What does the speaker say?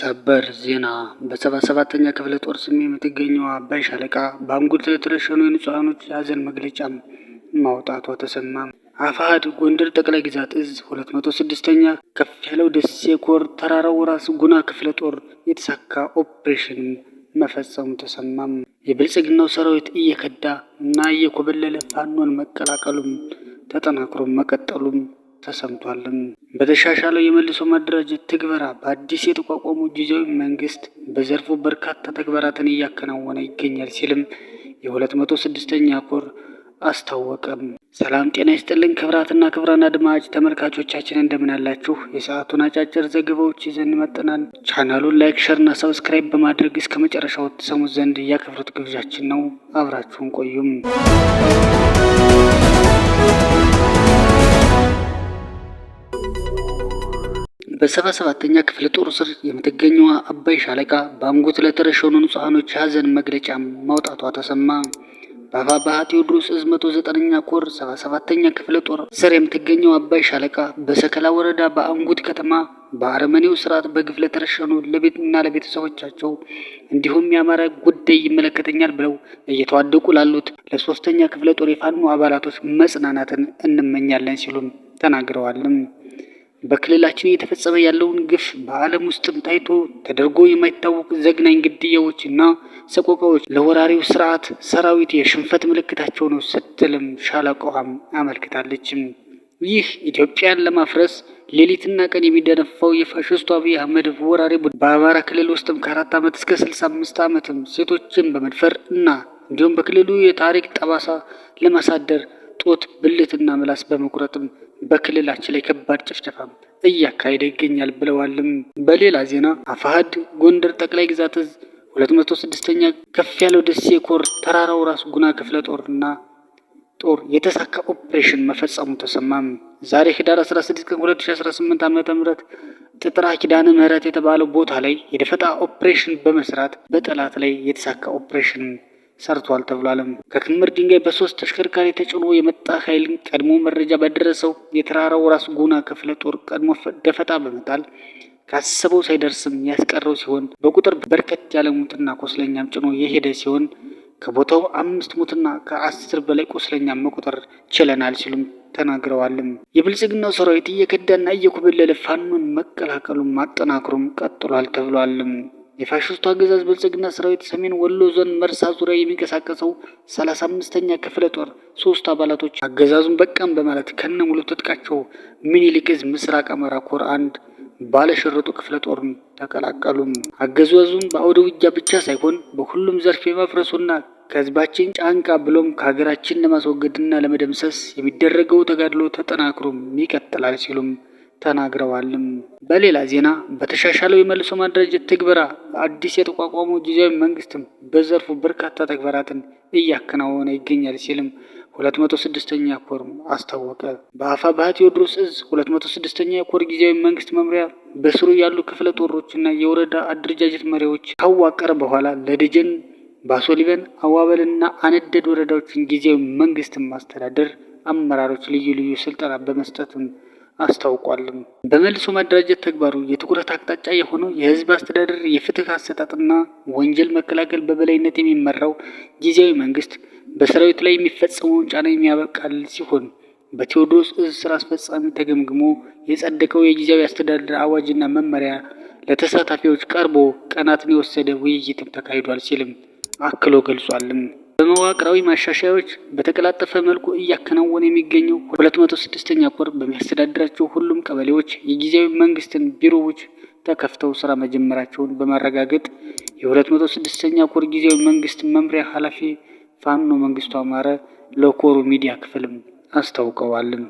ሰበር ዜና በ77ኛ ክፍለ ጦር ስም የምትገኘው አባይ ሻለቃ በአንጉት ለተረሸኑ የንጹሃኖች የሀዘን መግለጫ ማውጣቷ ተሰማ። አፋሕድ ጎንደር ጠቅላይ ግዛት እዝ 206ኛ ከፍ ያለው ደሴ ኮር ተራራው ራስ ጉና ክፍለ ጦር የተሳካ ኦፕሬሽን መፈጸሙ ተሰማ። የብልጽግናው ሰራዊት እየከዳ እና እየኮበለለ ፋኖን መቀላቀሉም ተጠናክሮ መቀጠሉም ተሰምቷል። በተሻሻለው የመልሶ ማደራጀት ትግበራ በአዲስ የተቋቋመው ጊዜያዊ መንግስት በዘርፉ በርካታ ተግባራትን እያከናወነ ይገኛል ሲልም የ206ኛ ኮር አስታወቀም። ሰላም ጤና ይስጥልን ክብራትና ክብራን አድማጭ ተመልካቾቻችን እንደምን አላችሁ? የሰዓቱን አጫጭር ዘገባዎች ይዘን መጥተናል። ቻናሉን ላይክ፣ ሼር እና ሰብስክራይብ በማድረግ እስከ መጨረሻው ተሰሙት ዘንድ የአክብሮት ግብዣችን ነው። አብራችሁን ቆዩም። በ77ኛ ክፍለ ጦር ስር የምትገኘው አባይ ሻለቃ በአንጉት ለተረሸኑ ንጹሃኖች የሀዘን መግለጫ ማውጣቷ ተሰማ። በአፋብኃ ቴዎድሮስ እዝ 109ኛ ኮር 77ኛ ክፍለ ጦር ስር የምትገኘው አባይ ሻለቃ በሰከላ ወረዳ በአንጉት ከተማ በአረመኔው ስርዓት በግፍ ለተረሸኑ ለቤትና ለቤተሰቦቻቸው እንዲሁም የአማራ ጉዳይ ይመለከተኛል ብለው እየተዋደቁ ላሉት ለሶስተኛ ክፍለ ጦር የፋኖ አባላቶች መጽናናትን እንመኛለን ሲሉም ተናግረዋልም። በክልላችን እየተፈጸመ ያለውን ግፍ በዓለም ውስጥም ታይቶ ተደርጎ የማይታወቅ ዘግናኝ ግድያዎች እና ሰቆቃዎች ለወራሪው ስርዓት ሰራዊት የሽንፈት ምልክታቸው ነው ስትልም ሻለቃዋም አመልክታለች። ይህ ኢትዮጵያን ለማፍረስ ሌሊትና ቀን የሚደነፋው የፋሽስቱ አብይ አህመድ ወራሪ ቡድን በአማራ ክልል ውስጥም ከ4 ዓመት እስከ 65 ዓመትም ሴቶችን በመድፈር እና እንዲሁም በክልሉ የታሪክ ጠባሳ ለማሳደር ጦት ብልትና ምላስ በመቁረጥም በክልላችን ላይ ከባድ ጭፍጨፋ እያካሄደ ይገኛል ብለዋልም። በሌላ ዜና አፋሕድ ጎንደር ጠቅላይ ግዛት እዝ 206ኛ ከፍ ያለው ደሴ ኮር ተራራው ራስ ጉና ክፍለ ጦር የተሳካ ኦፕሬሽን መፈጸሙ ተሰማም። ዛሬ ህዳር 16 ቀን 2018 ዓ.ም ጥጥራ ኪዳነ ምህረት የተባለው ቦታ ላይ የደፈጣ ኦፕሬሽን በመስራት በጠላት ላይ የተሳካ ኦፕሬሽን ሰርቷል ተብሏልም። ከክምር ድንጋይ በ3 ተሽከርካሪ ተጭኖ የመጣ ኃይል ቀድሞ መረጃ በደረሰው የተራራው ራስ ጉና ክፍለ ጦር ቀድሞ ደፈጣ በመጣል ካሰበው ሳይደርስም ያስቀረው ሲሆን በቁጥር በርከት ያለ ሙትና ቆስለኛም ጭኖ የሄደ ሲሆን ከቦታው 5 ሙትና ከ10 በላይ ቆስለኛ መቁጠር ችለናል ሲሉም ተናግረዋልም። የብልጽግናው ሰራዊት እየከዳና እየኮበለለ ፋኖን መቀላቀሉም ማጠናክሩም ቀጥሏል ተብሏልም። የፋሽስቱ አገዛዝ ብልጽግና ሰራዊት ሰሜን ወሎ ዞን መርሳ ዙሪያ የሚንቀሳቀሰው 35ኛ ክፍለ ጦር 3 አባላቶች አገዛዙን በቃም በማለት ከነሙሉ ትጥቃቸው ምኒልክ ዕዝ ምስራቅ አማራ ኮር 1 ባለሽርጡ ክፍለ ጦርን ተቀላቀሉም። አገዛዙን በአውደ ውጊያ ብቻ ሳይሆን በሁሉም ዘርፍ የማፍረሱና ከህዝባችን ጫንቃ ብሎም ከሀገራችን ለማስወገድና ለመደምሰስ የሚደረገው ተጋድሎ ተጠናክሮም ይቀጥላል ሲሉም ተናግረዋልም። በሌላ ዜና በተሻሻለው የመልሶ ማደራጀት ትግበራ አዲስ የተቋቋመው ጊዜያዊ መንግስትም በዘርፉ በርካታ ተግባራትን እያከናወነ ይገኛል ሲልም 206ኛ ኮር አስታወቀ። በአፋብኃ ቴዎድሮስ እዝ 206ኛ ኮር ጊዜያዊ መንግስት መምሪያ በስሩ ያሉ ክፍለ ጦሮችና የወረዳ አደረጃጀት መሪዎች ካዋቀረ በኋላ ለደጀን ባሶሊበን አዋበልና አነደድ ወረዳዎችን ጊዜያዊ መንግስት ማስተዳደር አመራሮች ልዩ ስልጠና በመስጠትም አስታውቋልም። በመልሶ ማደራጀት ተግባሩ የትኩረት አቅጣጫ የሆነው የህዝብ አስተዳደር የፍትህ አሰጣጥና ወንጀል መከላከል በበላይነት የሚመራው ጊዜያዊ መንግስት በሰራዊት ላይ የሚፈጸመውን ጫና የሚያበቃል ሲሆን በቴዎድሮስ እዝ ስራ አስፈጻሚ ተገምግሞ የጸደቀው የጊዜያዊ አስተዳደር አዋጅና መመሪያ ለተሳታፊዎች ቀርቦ ቀናትን የወሰደ ውይይትም ተካሂዷል ሲልም አክሎ ገልጿልም። በመዋቅራዊ ማሻሻያዎች በተቀላጠፈ መልኩ እያከናወነ የሚገኘው 206ኛ ኮር በሚያስተዳድራቸው ሁሉም ቀበሌዎች የጊዜያዊ መንግስትን ቢሮዎች ተከፍተው ስራ መጀመራቸውን በማረጋገጥ የ206ኛ ኮር ጊዜያዊ መንግስት መምሪያ ኃላፊ ፋኖ መንግስቱ አማረ ለኮሩ ሚዲያ ክፍልም አስታውቀዋልም።